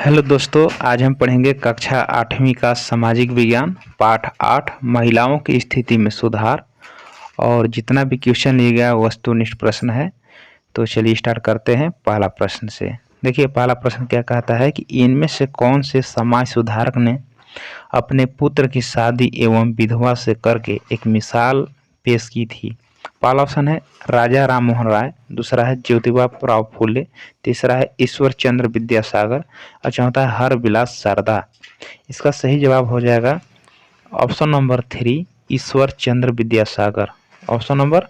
Hello दोस्तों, आज हम पढ़ेंगे कक्षा 8वीं का सामाजिक विज्ञान पाठ 8 महिलाओं की स्थिति में सुधार। और जितना भी क्वेश्चन लिया गया वस्तुनिष्ठ प्रश्न है। तो चलिए स्टार्ट करते हैं पहला प्रश्न से। देखिए पहला प्रश्न क्या कहता है कि इनमें से कौन से समाज सुधारक ने अपने पुत्र की शादी एवं विधवा से करके एक मिसाल पेश की थी। पहला ऑप्शन है राजा राम मोहन राय, दूसरा है ज्योतिबा राव फूले, तीसरा है ईश्वर चंद्र विद्यासागर और चौथा है हरविलास शारदा। इसका सही जवाब हो जाएगा option number 3 Ishwar Chandra Vidyasagar. Option number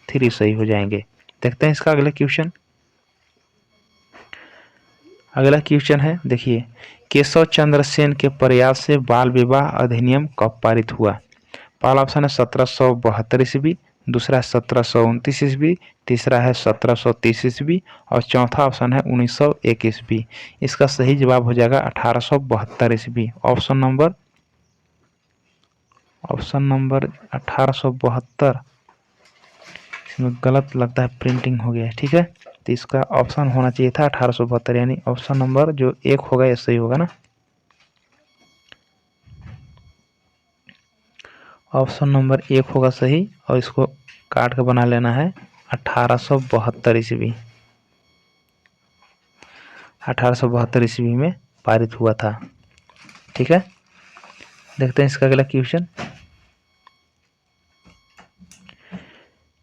3 सही हो जाएंगे। देखते हैं इसका अगला क्वेश्चन। अगला क्वेश्चन है, देखिए केशव चंद्र सेन के प्रयास से बाल विवाह अधिनियम कब पारित हुआ। पहला ऑप्शन है 1772 ईस्वी, दूसरा है 1729 ईस्वी, तीसरा है 1730 ईस्वी और चौथा ऑप्शन है 1901 ईस्वी। इसका सही जवाब हो जाएगा 1872 ईस्वी। Option number 1872। इसमें गलत लगता है, प्रिंटिंग हो गया है। ठीक है, तो इसका ऑप्शन होना चाहिए था 1872, यानी ऑप्शन नंबर जो 1 होगा ये सही होगा ना। ऑप्शन नंबर 1 होगा सही और इसको काट के बना लेना है 1872 ईस्वी। 1872 ईस्वी में पारित हुआ था। ठीक है, देखते हैं इसका अगला क्वेश्चन।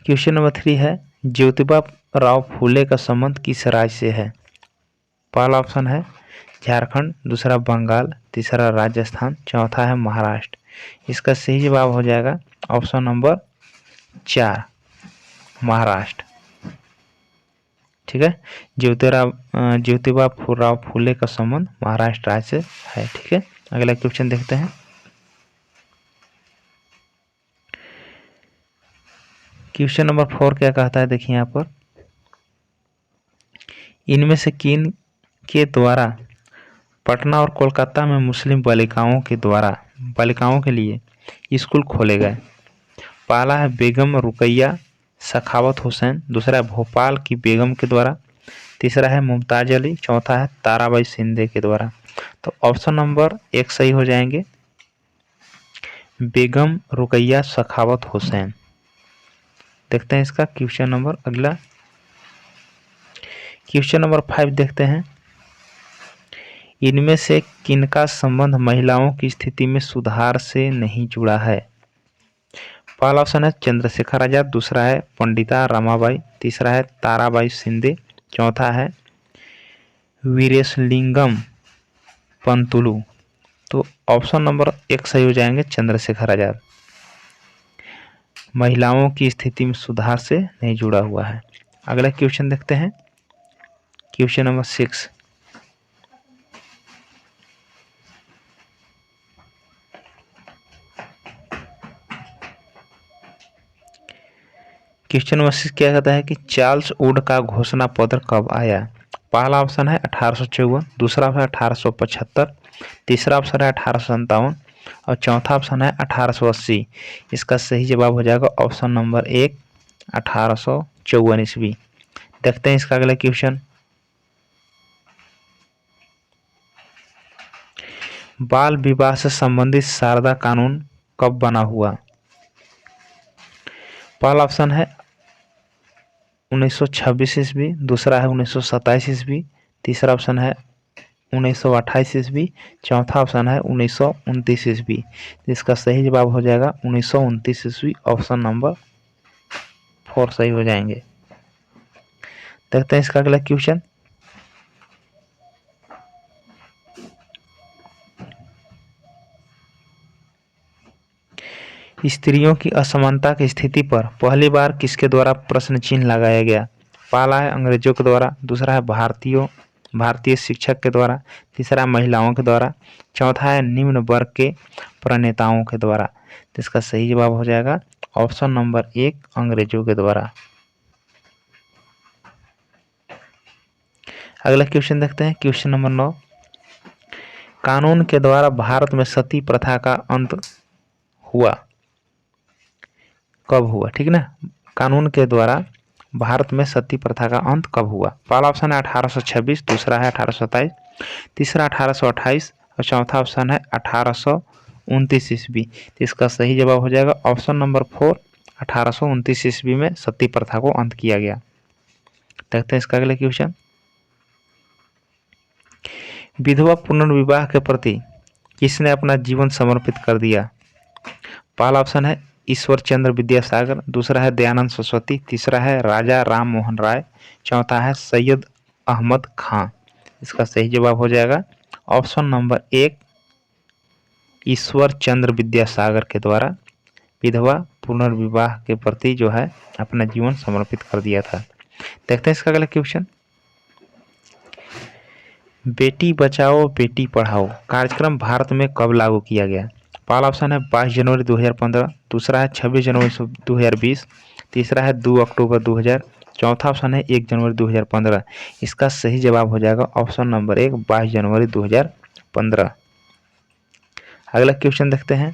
क्वेश्चन नंबर 3 है ज्योतिबा राव फूले का संबंध किस राज्य से है। पहला ऑप्शन है झारखंड, दूसरा बंगाल, तीसरा राजस्थान, चौथा है महाराष्ट्र। इसका सही जवाब हो जाएगा ऑप्शन नंबर 4 महाराष्ट्र। ठीक है, ज्योतिबा राव फूले का संबंध महाराष्ट्र राज्य से है। ठीक है, अगला क्वेश्चन देखते हैं। क्वेश्चन नंबर 4 क्या कहता है, देखिए यहाँ पर इनमें से किन के द्वारा पटना और कोलकाता में मुस्लिम बालिकाओं के लिए स्कूल खोले गए। पहला है बेगम रुकैया सखावत हुसैन, दूसरा है भोपाल की बेगम के द्वारा, तीसरा है मुमताज अली, चौथा है ताराबाई शिंदे के द्वारा। तो ऑप्शन नंबर 1 सही हो जाएंगे, बेगम रुकैया सखावत हुसैन। देखते हैं इसका क्वेश्चन नंबर अगला। क्वेश्चन नंबर 5 देखते हैं। इनमें से किनका संबंध महिलाओं की स्थिति में सुधार से नहीं जुड़ा है। पहला ऑप्शन है चंद्रशेखर आजाद, दूसरा है पंडिता रमाबाई, तीसरा है ताराबाई शिंदे, चौथा है वीरेशलिंगम पंतुलू। तो ऑप्शन नंबर 1 सही हो जाएंगे, चंद्रशेखर आजाद महिलाओं की स्थिति में सुधार से नहीं जुड़ा हुआ है। अगला क्वेश्चन देखते हैं, क्वेश्चन नंबर 6। क्वेश्चन नंबर 6 क्या कहता है कि चार्ल्स वुड का घोषणा पत्र कब आया। पहला ऑप्शन है 1854, दूसरा ऑप्शन है 1875, तीसरा ऑप्शन है 1857 और चौथा ऑप्शन है 1880। इसका सही जवाब हो जाएगा ऑप्शन नंबर 1 1854 ईस्वी। देखते हैं इसका अगला क्वेश्चन। बाल विवाह से संबंधित शारदा कानून कब बना हुआ। पहला ऑप्शन है 1926 ईस्वी, दूसरा है 1927 ईस्वी, तीसरा ऑप्शन है 1928 ईस्वी, चौथा ऑप्शन है 1929 ईस्वी। इसका सही जवाब हो जाएगा 1929 ईस्वी। ऑप्शन नंबर 4 सही हो जाएंगे। देखते हैं इसका अगला क्वेश्चन। स्त्रियों की असमानता की स्थिति पर पहली बार किसके द्वारा प्रश्न चिन्ह लगाया गया। पहला है अंग्रेजों के द्वारा, दूसरा है भारतीय शिक्षक के द्वारा, तीसरा महिलाओं के द्वारा, चौथा है निम्न वर्ग के प्रणेताओं के द्वारा। तो इसका सही जवाब हो जाएगा ऑप्शन नंबर 1 अंग्रेजों के द्वारा। अगला क्वेश्चन देखते हैं, क्वेश्चन नंबर 9। कानून के द्वारा भारत में सती प्रथा का अंत हुआ कब हुआ। ठीक ना, कानून के द्वारा भारत में सती प्रथा का अंत कब हुआ। पहला ऑप्शन है 1826, दूसरा है 1827 तीसरा 1828 और चौथा ऑप्शन है 1829 ईस्वी। तो इसका सही जवाब हो जाएगा ऑप्शन नंबर 4, 1829 ईस्वी में सती प्रथा को अंत किया गया। देखते हैं इसका अगला क्वेश्चन। विधवा पुनर्विवाह के प्रति किसने अपना जीवन समर्पित कर दिया? पहला ऑप्शन है ईश्वर चंद्र विद्यासागर, दूसरा है दयानंद सरस्वती, तीसरा है राजा राम मोहन राय, चौथा है सैयद अहमद खां। इसका सही जवाब हो जाएगा ऑप्शन नंबर 1, ईश्वर चंद्र विद्यासागर के द्वारा विधवा पुनर्विवाह के प्रति जो है अपना जीवन समर्पित कर दिया था। देखते हैं इसका अगला क्वेश्चन। बेटी बचाओ बेटी पढ़ाओ कार्यक्रम भारत में कब लागू किया गया? पहला ऑप्शन है 22 जनवरी 2015, दूसरा है 26 जनवरी 2020, तीसरा है 2 अक्टूबर 2000, चौथा ऑप्शन है 1 जनवरी 2015। इसका सही जवाब हो जाएगा ऑप्शन नंबर 1, 22 जनवरी 2015। अगला क्वेश्चन देखते हैं।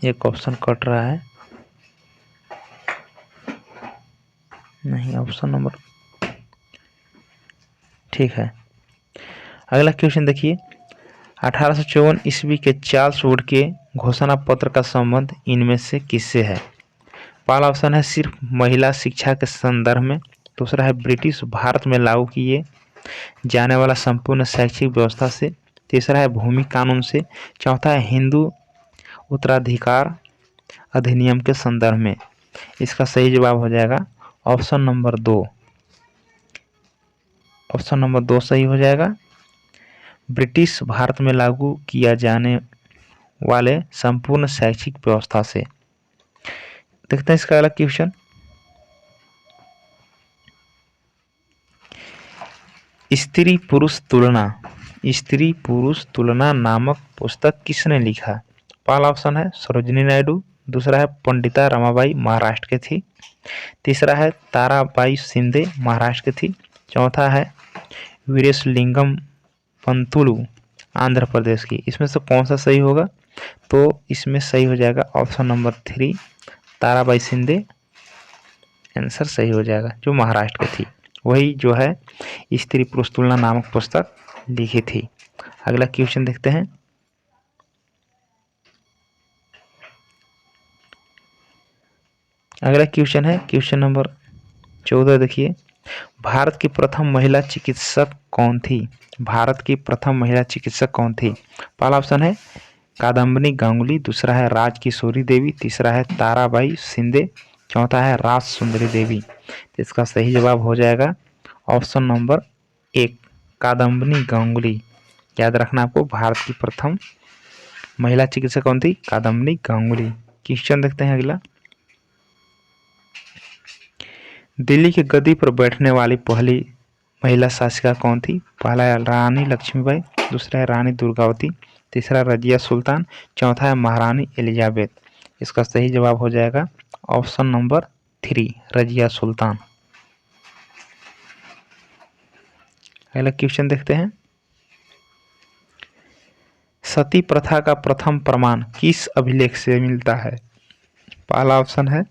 एक ऑप्शन कट रहा है, नहीं ऑप्शन नंबर ठीक है। अगला क्वेश्चन देखिए, 1854 ईस्वी के चार्ल्स वुड के घोषणा पत्र का संबंध इनमें से किससे है? पहला ऑप्शन है सिर्फ महिला शिक्षा के संदर्भ में, दूसरा है ब्रिटिश भारत में लागू किए जाने वाला संपूर्ण शैक्षिक व्यवस्था से, तीसरा है भूमि कानून से, चौथा है हिंदू उत्तराधिकार अधिनियम के संदर्भ में। इसका सही जवाब हो जाएगा ऑप्शन नंबर 2। ऑप्शन नंबर 2 सही हो जाएगा, ब्रिटिश भारत में लागू किया जाने वाले संपूर्ण शैक्षिक व्यवस्था से। देखते हैं इसका अगला क्वेश्चन। स्त्री पुरुष तुलना नामक पुस्तक किसने लिखा? पहला ऑप्शन है सरोजिनी नायडू, दूसरा है पंडिता रमाबाई महाराष्ट्र के थी, तीसरा है ताराबाई शिंदे महाराष्ट्र की थी, चौथा है वीरेशलिंगम पंतुलु आंध्र प्रदेश की। इसमें से कौन सा सही होगा? तो इसमें सही हो जाएगा option number 3, Tarabai Shinde answer सही हो जाएगा, जो महाराष्ट्र की थी, वही जो है स्त्री पुरुष तुलना नामक पुस्तक लिखी थी। अगला क्वेश्चन देखते हैं। अगला क्वेश्चन है क्वेश्चन नंबर 14। देखिए, भारत की प्रथम महिला चिकित्सक कौन थी? भारत की प्रथम महिला चिकित्सक कौन थी? पहला ऑप्शन है कादम्बिनी गांगुली, दूसरा है राज किशोरी देवी, तीसरा है ताराबाई शिंदे, चौथा है राज सुंदरी देवी। तो इसका सही जवाब हो जाएगा ऑप्शन नंबर 1, कादम्बिनी गांगुली। याद रखना आपको, भारत की प्रथम महिला चिकित्सक कौन थी? कादम्बिनी गांगुली। क्वेश्चन देखते हैं अगला। दिल्ली की गद्दी पर बैठने वाली पहली महिला शासिका कौन थी? पहला है रानी लक्ष्मीबाई, दूसरा है रानी दुर्गावती, तीसरा रजिया सुल्तान, चौथा है महारानी एलिजाबेथ। इसका सही जवाब हो जाएगा ऑप्शन नंबर 3, रजिया सुल्तान। अगला क्वेश्चन देखते हैं। सती प्रथा का प्रथम प्रमाण किस अभिलेख से मिलता है? पहला ऑप्शन है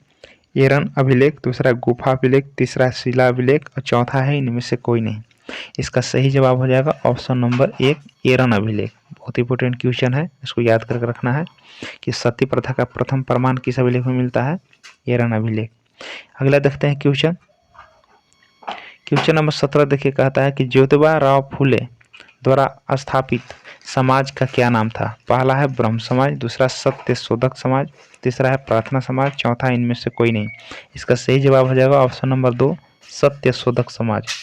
एरन अभिलेख, दूसरा गुफा अभिलेख, तीसरा शिला अभिलेख और चौथा है इनमें से कोई नहीं। इसका सही जवाब हो जाएगा ऑप्शन नंबर 1, एरन अभिलेख। बहुत इंपॉर्टेंट क्वेश्चन है, इसको याद करके रखना है कि सती प्रथा का प्रथम प्रमाण किस अभिलेख में मिलता है? एरन अभिलेख। अगला देखते हैं क्वेश्चन। क्वेश्चन नंबर 17 देखिए, कहता है कि ज्योतिबा राव फुले द्वारा स्थापित समाज का क्या नाम था? पहला है ब्रह्म समाज, दूसरा सत्य शोधक समाज, तीसरा है प्रार्थना समाज, चौथा इनमें से कोई नहीं। इसका सही जवाब हो जाएगा ऑप्शन नंबर 2, सत्य शोधक समाज।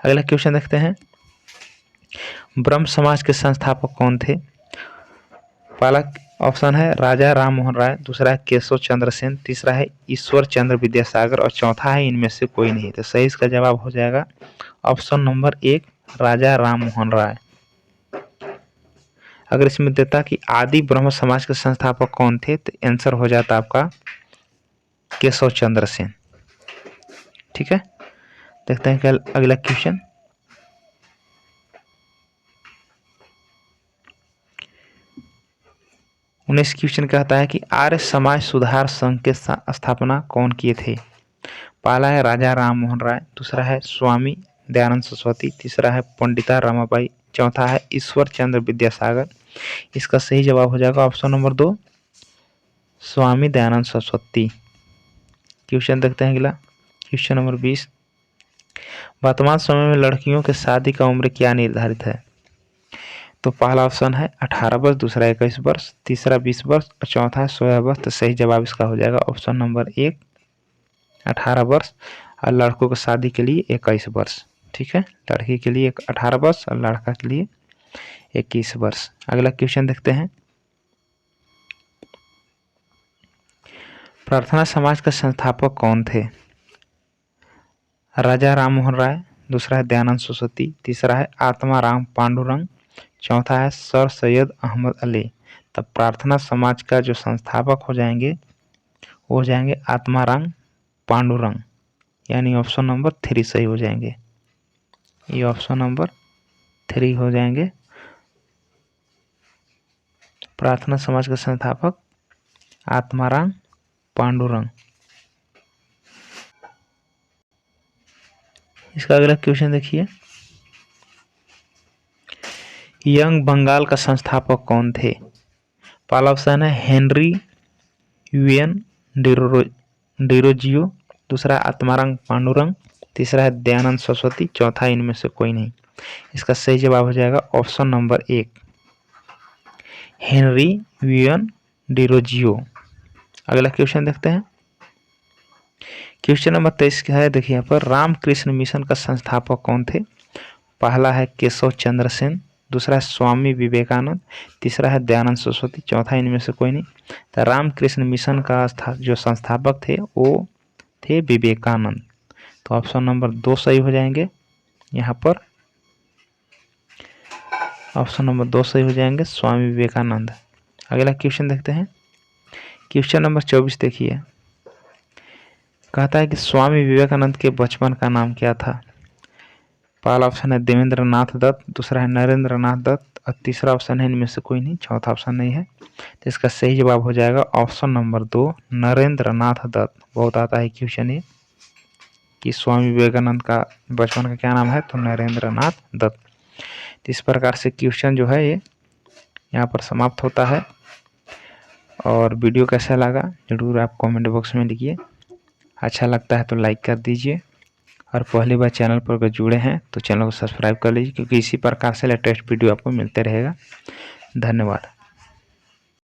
अगला क्वेश्चन देखते हैं। ब्रह्म समाज के संस्थापक कौन थे? पहला ऑप्शन है राजा राम मोहन राय, दूसरा है केशव चंद्र सेन, तीसरा है ईश्वर चंद्र विद्यासागर और चौथा है इनमें से कोई नहीं। तो सही इसका जवाब हो जाएगा ऑप्शन नंबर 1, राजा राम मोहन राय। अगर इसमें देता कि आदि ब्रह्म समाज के संस्थापक कौन थे, तो आंसर हो जाता आपका केशव चंद्र सेन। ठीक है, देखते हैं क्या अगला क्वेश्चन। नेक्स्ट क्वेश्चन कहता है कि आर्य समाज सुधार संघ के स्थापना कौन किए थे? पहला है राजा राम मोहन राय, दूसरा है स्वामी दयानंद सरस्वती, तीसरा है पंडिता रमाबाई, चौथा है ईश्वर चंद्र विद्यासागर। इसका सही जवाब हो जाएगा option number 2 Swami Dayanand Saraswati. Question देखते हैं अगला, क्वेश्चन नंबर 20। वर्तमान समय में लड़कियों के शादी का उम्र क्या निर्धारित है? तो पहला ऑप्शन है 18 वर्ष, दूसरा 21 वर्ष, तीसरा 20 वर्ष और चौथा है 16 वर्ष। तो सही जवाब इसका हो जाएगा ऑप्शन नंबर 1 18 वर्ष और लड़कों की शादी के लिए 21 वर्ष। ठीक है, लड़की के लिए 18 वर्ष और लड़का के लिए 21 वर्ष। अगला क्वेश्चन देखते हैं। प्रार्थना समाज के संस्थापक कौन थे? राजा राम मोहन राय, दूसरा है दयानंद सरस्वती, तीसरा है आत्मा राम पांडुरंग, चौथा है सर सैयद अहमद अली। तब प्रार्थना समाज का जो संस्थापक हो जाएंगे वो हो जाएंगे आत्माराम पांडुरंग, यानी ऑप्शन नंबर 3 सही हो जाएंगे। ये ऑप्शन नंबर 3 हो जाएंगे। प्रार्थना समाज के संस्थापक आत्माराम पांडुरंग। इसका अगला क्वेश्चन देखिए, यंग बंगाल का संस्थापक कौन थे? पहला ऑप्शन है हेनरी यूएन डिरोजियो, दूसरा आत्माराम पांडुरंग, तीसरा है दयानंद सरस्वती, चौथा इनमें से कोई नहीं। इसका सही जवाब हो जाएगा option number 1 Henry UN Derozio. अगला क्वेश्चन देखते हैं। क्वेश्चन नंबर 23 है, देखिए यहाँ पर रामकृष्ण मिशन का संस्थापक कौन थे? पहला है केशव चंद्र सेन, दूसरा है स्वामी विवेकानंद, तीसरा है दयानंद सरस्वती, चौथा इनमें से कोई नहीं। तो रामकृष्ण मिशन का जो संस्थापक थे वो थे विवेकानंद। तो ऑप्शन नंबर 2 सही हो जाएंगे। यहाँ पर ऑप्शन नंबर 2 सही हो जाएंगे, स्वामी विवेकानंद। अगला क्वेश्चन देखते हैं। क्वेश्चन नंबर 24 देखिए, कहता है कि स्वामी विवेकानंद के बचपन का नाम क्या था? पहला ऑप्शन है देवेंद्र नाथ दत्त, दूसरा है नरेंद्र नाथ दत्त और तीसरा ऑप्शन है इनमें से कोई नहीं, चौथा ऑप्शन नहीं है। तो इसका सही जवाब हो जाएगा ऑप्शन नंबर 2 नरेंद्र नाथ दत्त। बहुत आता है क्वेश्चन ये कि स्वामी विवेकानंद का बचपन का क्या नाम है, तो नरेंद्र नाथ दत्त। तो इस प्रकार से क्वेश्चन जो है ये यहाँ पर समाप्त होता है। और वीडियो कैसा लगा जरूर आप कमेंट बॉक्स में लिखिए। अच्छा लगता है तो लाइक कर दीजिए और पहली बार चैनल पर अगर जुड़े हैं तो चैनल को सब्सक्राइब कर लीजिए, क्योंकि इसी प्रकार से लेटेस्ट वीडियो आपको मिलते रहेगा। धन्यवाद।